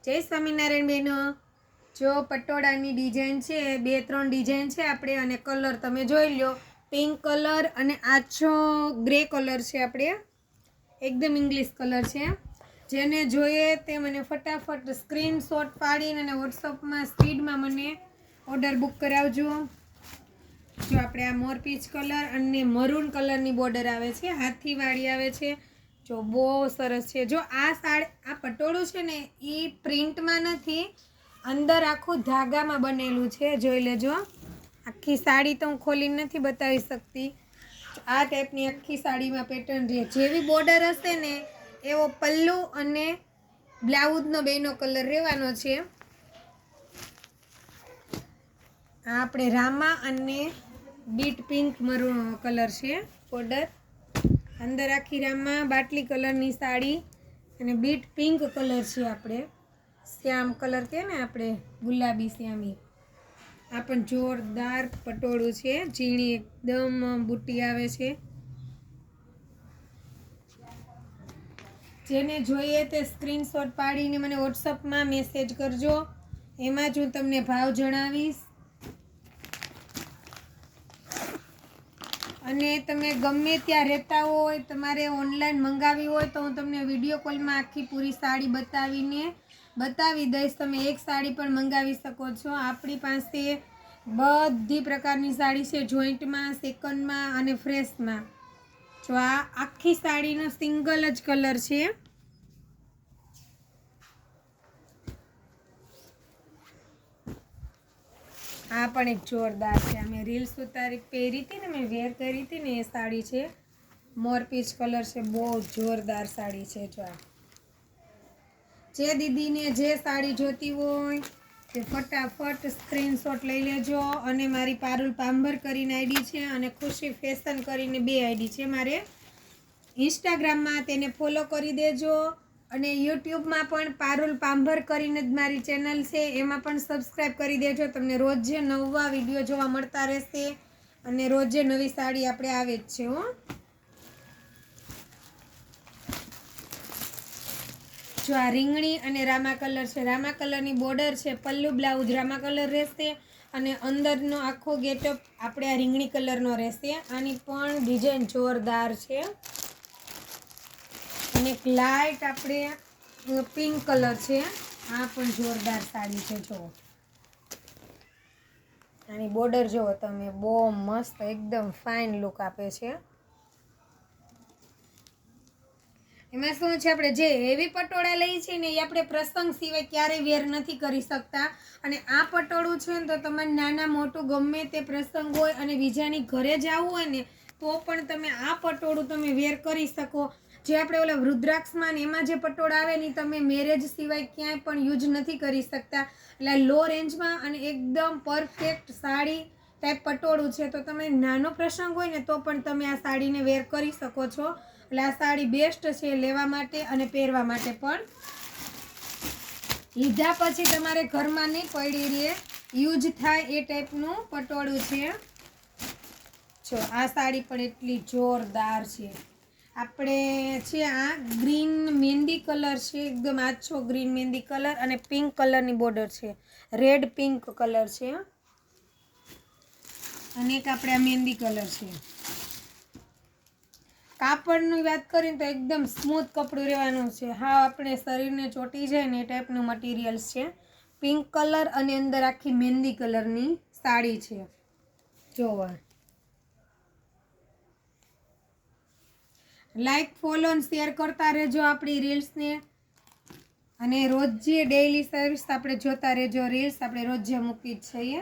जय स्वामीनारायण बहनों। जो पटोळानी डिजाइन है 2-3 डिजाइन है आपणे अने कलर तमे जोई लो। पिंक कलर अने आछो ग्रे कलर है आपणे एकदम इंग्लिश कलर है। जेने जोईए ते मने फटाफट स्क्रीनशॉट पाडीने अने व्हाट्सएप में स्पीड में मने ऑर्डर बुक करावजो। जो आपणे आ मोरपीच कलर अने मरून कलर नी बॉर्डर आवे छे, हाथी वाળી आवे छे। जो बहुत सरस है। जो आ साड़ी आ पटोळું છે ને એ પ્રિન્ટમાં નથી, અંદર આખું ધાગામાં બનેલું છે। જોઈ લેજો। આખી સાડી તો હું ખોલીને નથી બતાવી શકતી। આ ટાઈપની આખી સાડીમાં પેટર્ન રહે। જેવી બોર્ડર હશે ને એવો પલ્લુ અને બ્લાઉઝનો બેનો કલર રહેવાનો છે। આ આપણે રામા અને બીટ પિંક મરૂન કલર છે બોર્ડર। अंदर आखी रामा बाटली कलरनी साड़ी अने बीट पिंक कलर छे। आपणे श्याम कलर के ने आपणे गुलाबी श्यामी। आ पण जोरदार पटोळું छे। झीणी एकदम बूटी आवे छे। जेने जोईए ते स्क्रीनशॉट पाडीने मने व्हाट्सएप में मेसेज करजो। एमां ज हुं तमने भाव जणावीश। अने तमे गमे त्यां रहता होय, तमारे ऑनलाइन मंगावी होय तो हूँ तमने विडियो कॉल में आखी पूरी साड़ी बतावी दईश। तमे एक साड़ी पण मंगावी शको छो। आपणी पासे बधी प्रकारनी साड़ी छे, जॉइंट में, सेकंड में अने फ्रेश में। जो आ आखी साड़ीनो सिंगल ज कलर छे। आ पण एक जोरदार है। मैं रील्स उतारी पहरी थी ने, मैं वेर करी थी ने, ये साड़ी है मोरपीच कलर से। बहुत जोरदार साड़ी है। जो जे दीदी ने जे साड़ी जोती हो ते फटाफट स्क्रीनशॉट लई लेजो। अने मारी पारुल पांभर करीने आईडी है अने खुशी फैशन करीने 2 आईडी है मारे। इंस्टाग्राम में तेने फॉलो करी देजो अने यूट्यूब में पण पारुल पांभर करीने ज मारी चेनल है, एमां पण सब्सक्राइब करी देजो। तमने रोजे नवा विडियो जोवा मळता रहेशे अने रोजे नवी साड़ी आपणे आवे ज छे हो। जो आ રીંગણી અને રામા કલર છે, રામા કલરની બોર્ડર છે, પલ્લુ બ્લાઉઝ રામા કલર રહેશે અને અંદરનો આખો ગેટઅપ આપણે આ રીંગણી કલરનો રહેશે। આની પણ ડિઝાઇન જોરદાર છે અને એક લાઇટ આપણે પિંક કલર છે। આ પણ જોરદાર સાડી છે। જો આની બોર્ડર જુઓ તમે, બહુ મસ્ત એકદમ ફાઇન લુક આપે છે। એમાં શું છે, આપણે જે હેવી પટોળા લઈએ છીએ ને એ આપણે પ્રસંગ સિવાય ક્યારેય વેર નથી કરી શકતા। અને આ પટોળું છે ને તો તમારે નાના મોટું ગમે તે પ્રસંગ હોય અને બીજાની ઘરે જવું હોય ને તો પણ તમે આ પટોળું તમે વેર કરી શકો। જે આપણે ઓલા રુદ્રાક્ષમાં ને એમાં જે પટોળા આવે ને તમે મેરેજ સિવાય ક્યાંય પણ યુઝ નથી કરી શકતા। એટલે લો રેન્જમાં અને એકદમ પરફેક્ટ સાડી ટાઈપ પટોળું છે। તો તમે નાનો પ્રસંગ હોય ને તો પણ તમે આ સાડીને વેર કરી શકો છો। એટલે આ સાડી બેસ્ટ છે લેવા માટે અને પહેરવા માટે પણ। લીધા પછી તમારે ઘરમાં નહીં પડી રહે, યુઝ થાય એ ટાઈપનું પટોળું છે। જો આ સાડી પણ એટલી જોરદાર છે। આપણે છે આ ગ્રીન મહેંદી કલર છે, એકદમ આછો ગ્રીન મહેંદી કલર અને પિંક કલરની બોર્ડર છે, રેડ પિંક કલર છે અને એક આપણે આ મહેંદી કલર છે। કાપડની વાત કરીએ તો એકદમ સ્મૂથ કપડું રહેવાનું છે। હા, આપણે શરીરને ચોટી જાય ને એ ટાઈપનું મટીરિયલ્સ છે। પિંક કલર અને અંદર આખી મહેંદી કલરની સાડી છે। જોવો, લાઈક ફોલો અને શેર કરતા રહેજો આપણી રીલ્સને અને રોજે ડેઈલી સર્વિસ આપણે જોતા રહેજો। રીલ્સ આપણે રોજે મૂકી જ છીએ।